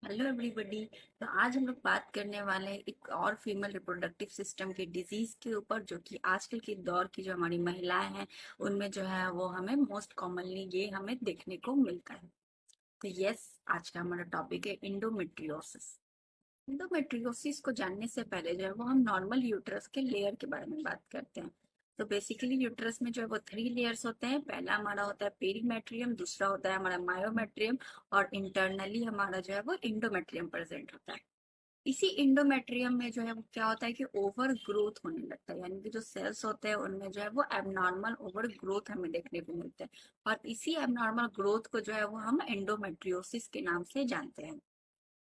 Hello everybody. तो आज हम लोग बात करने वाले हैं एक और फीमेल रिप्रोडक्टिव सिस्टम के डिजीज के ऊपर, जो कि आजकल के दौर की जो हमारी महिलाएं हैं उनमें जो है वो हमें मोस्ट कॉमनली ये हमें देखने को मिलता है। तो यस, आज का हमारा टॉपिक है इंडोमेट्रियोसिस। इंडोमेट्रियोसिस को जानने से पहले जो है वो हम नॉर्मल यूट्रस के लेयर के बारे में बात करते हैं। तो बेसिकली यूट्रस में जो है वो 3 लेयर्स होते हैं। पहला हमारा होता है पेरीमेट्रियम, दूसरा होता है हमारा मायोमेट्रियम, और इंटरनली हमारा जो है वो इंडोमेट्रियम प्रेजेंट होता है। इसी इंडोमेट्रियम में जो है वो क्या होता है कि ओवर ग्रोथ होने लगता है, यानी कि जो सेल्स होते हैं उनमें जो है वो एबनॉर्मल ओवर ग्रोथ हमें देखने को मिलता है। और इसी एबनॉर्मल ग्रोथ को जो है वो हम एंडोमेट्रियोसिस के नाम से जानते हैं।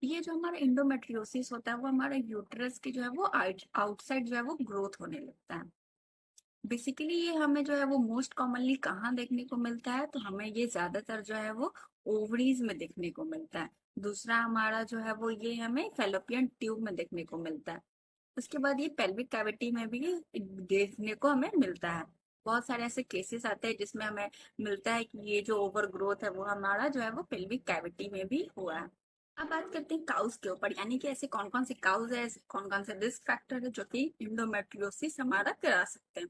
ये जो हमारा इंडोमेट्रियोसिस होता है वो हमारे यूट्रस की जो है वो आउटसाइड जो है वो ग्रोथ होने लगता है। बेसिकली ये हमें जो है वो मोस्ट कॉमनली कहाँ देखने को मिलता है, तो हमें ये ज्यादातर जो है वो ओवरीज में देखने को मिलता है। दूसरा हमारा जो है वो ये हमें फेलोपियन ट्यूब में देखने को मिलता है। उसके बाद ये पेल्विक कैविटी में भी देखने को हमें मिलता है। बहुत सारे ऐसे केसेस आते हैं जिसमें हमें मिलता है कि ये जो ओवर ग्रोथ है वो हमारा जो है वो पेल्विक कैविटी में भी हुआ है। अब बात करते हैं काउस के ऊपर, यानी कि ऐसे कौन कौन से काउस है, कौन कौन से रिस्क फैक्टर है जो कि इंडोमेट्रियोसिस हमारा करा सकते हैं।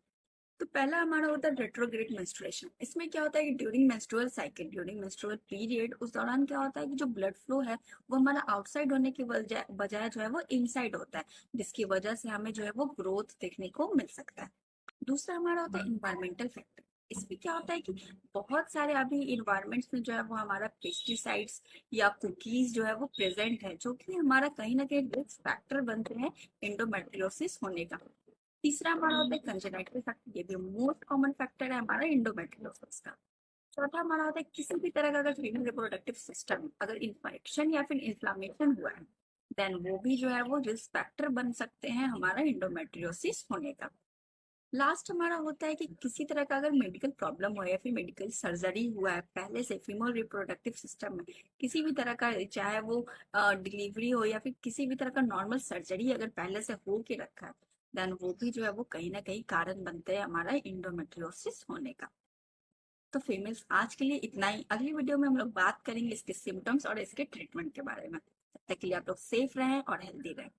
तो पहला हमारा होता है रेट्रोग्रेड मेंस्ट्रुएशन। इसमें क्या होता है कि during menstrual cycle, during menstrual period, उस दौरान क्या होता है कि जो ब्लड फ्लो है वो हमारा आउटसाइड होने की बजाय जो है वो इनसाइड होता है, जिसकी वजह से हमें जो है वो ग्रोथ देखने को मिल सकता है। दूसरा हमारा होता है इन्वायरमेंटल फैक्टर। इसमें क्या होता है कि बहुत सारे अभी इन्वायरमेंट्स में जो है वो हमारा पेस्टिसाइड्स या कुकीज जो है वो प्रेजेंट है, जो कि हमारा कहीं ना कहीं रिस्क फैक्टर बनते हैं इंडोमेट्रियोसिस होने का। तीसरा हमारा होता है कंजेनाइटल फैक्टर। ये भी मोस्ट कॉमन फैक्टर है हमारा इंडोमेट्रियोसिस का। चौथा हमारा होता है किसी भी तरह का अगर फीमेल रिप्रोडक्टिव सिस्टम अगर इन्फेक्शन या फिर इन्फ्लामेशन हुआ है, देन वो भी जो है वो रिस्क फैक्टर बन सकते हैं हमारा इंडोमेट्रियोसिस होने का। लास्ट हमारा होता है कि किसी तरह का अगर मेडिकल प्रॉब्लम हो या फिर मेडिकल सर्जरी हुआ है पहले से फीमेल रिप्रोडक्टिव सिस्टम में, किसी भी तरह का, चाहे वो डिलीवरी हो या फिर किसी भी तरह का नॉर्मल सर्जरी अगर पहले से हो के रखा है, देन वो भी जो है वो कहीं ना कहीं कारण बनते हैं हमारा इंडोमेट्रियोसिस होने का। तो फीमेल्स आज के लिए इतना ही। अगली वीडियो में हम लोग बात करेंगे इसके सिम्टम्स और इसके ट्रीटमेंट के बारे में। तब तक के लिए आप लोग सेफ रहें और हेल्दी रहें।